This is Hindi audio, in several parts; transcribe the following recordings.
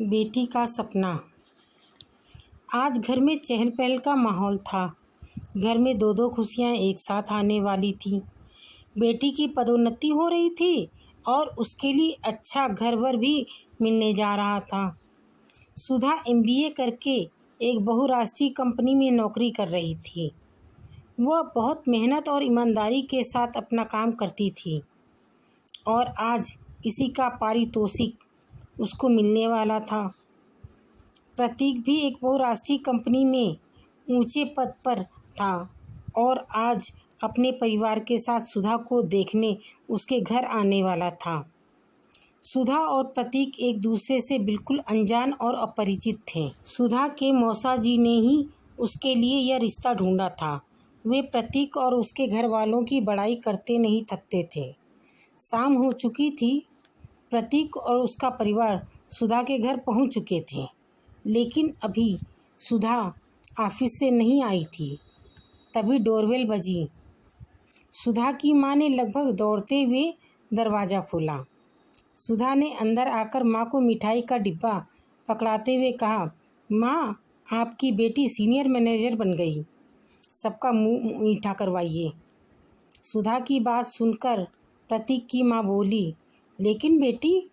बेटी का सपना। आज घर में चहल पहल का माहौल था। घर में दो दो खुशियां एक साथ आने वाली थी। बेटी की पदोन्नति हो रही थी और उसके लिए अच्छा घर-वर भी मिलने जा रहा था। सुधा MBA करके एक बहुराष्ट्रीय कंपनी में नौकरी कर रही थी। वह बहुत मेहनत और ईमानदारी के साथ अपना काम करती थी और आज इसी का पारितोषिक उसको मिलने वाला था। प्रतीक भी एक बहुराष्ट्रीय कंपनी में ऊंचे पद पर था और आज अपने परिवार के साथ सुधा को देखने उसके घर आने वाला था। सुधा और प्रतीक एक दूसरे से बिल्कुल अनजान और अपरिचित थे। सुधा के मौसा जी ने ही उसके लिए यह रिश्ता ढूंढा था। वे प्रतीक और उसके घर वालों की बड़ाई करते नहीं थकते थे। शाम हो चुकी थी। प्रतीक और उसका परिवार सुधा के घर पहुंच चुके थे, लेकिन अभी सुधा ऑफिस से नहीं आई थी। तभी डोरबेल बजी। सुधा की माँ ने लगभग दौड़ते हुए दरवाज़ा खोला। सुधा ने अंदर आकर माँ को मिठाई का डिब्बा पकड़ाते हुए कहा, माँ, आपकी बेटी सीनियर मैनेजर बन गई। सबका मुंह मीठा करवाइए। सुधा की बात सुनकर प्रतीक की माँ बोली, लेकिन बेटी,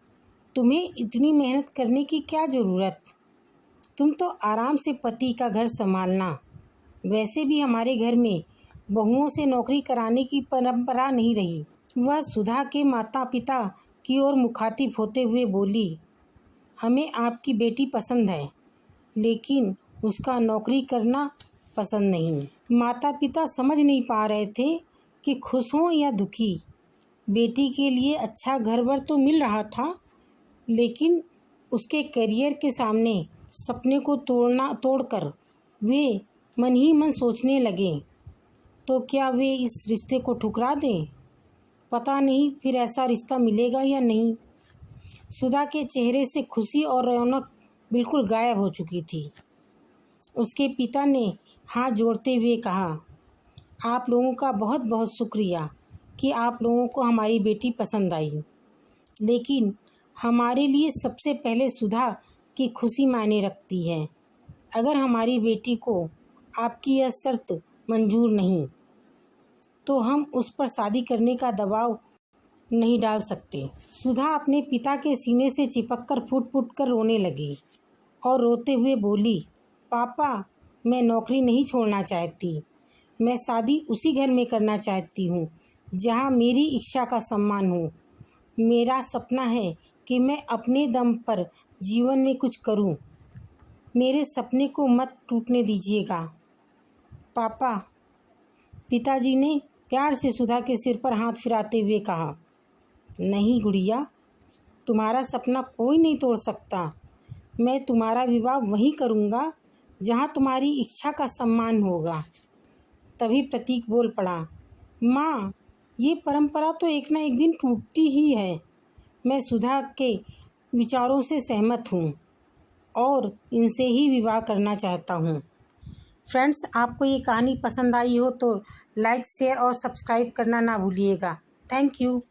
तुम्हें इतनी मेहनत करने की क्या ज़रूरत? तुम तो आराम से पति का घर संभालना। वैसे भी हमारे घर में बहुओं से नौकरी कराने की परंपरा नहीं रही। वह सुधा के माता पिता की ओर मुखातिब होते हुए बोली, हमें आपकी बेटी पसंद है, लेकिन उसका नौकरी करना पसंद नहीं। माता पिता समझ नहीं पा रहे थे कि खुश हों या दुखी। बेटी के लिए अच्छा घर-वर तो मिल रहा था, लेकिन उसके करियर के सामने सपने को तोड़कर वे मन ही मन सोचने लगे, तो क्या वे इस रिश्ते को ठुकरा दें? पता नहीं फिर ऐसा रिश्ता मिलेगा या नहीं। सुधा के चेहरे से खुशी और रौनक बिल्कुल गायब हो चुकी थी। उसके पिता ने हाथ जोड़ते हुए कहा, आप लोगों का बहुत बहुत शुक्रिया कि आप लोगों को हमारी बेटी पसंद आई, लेकिन हमारे लिए सबसे पहले सुधा की खुशी मायने रखती है। अगर हमारी बेटी को आपकी यह शर्त मंजूर नहीं, तो हम उस पर शादी करने का दबाव नहीं डाल सकते। सुधा अपने पिता के सीने से चिपककर फूट-फूट कर रोने लगी और रोते हुए बोली, पापा, मैं नौकरी नहीं छोड़ना चाहती। मैं शादी उसी घर में करना चाहती हूँ जहाँ मेरी इच्छा का सम्मान हो। मेरा सपना है कि मैं अपने दम पर जीवन में कुछ करूं। मेरे सपने को मत टूटने दीजिएगा पापा। पिताजी ने प्यार से सुधा के सिर पर हाथ फिराते हुए कहा, नहीं गुड़िया, तुम्हारा सपना कोई नहीं तोड़ सकता। मैं तुम्हारा विवाह वहीं करूँगा जहाँ तुम्हारी इच्छा का सम्मान होगा। तभी प्रतीक बोल पड़ा, माँ, ये परंपरा तो एक ना एक दिन टूटती ही है। मैं सुधा के विचारों से सहमत हूँ और इनसे ही विवाह करना चाहता हूँ। फ्रेंड्स, आपको ये कहानी पसंद आई हो तो लाइक, शेयर और सब्सक्राइब करना ना भूलिएगा। Thank you.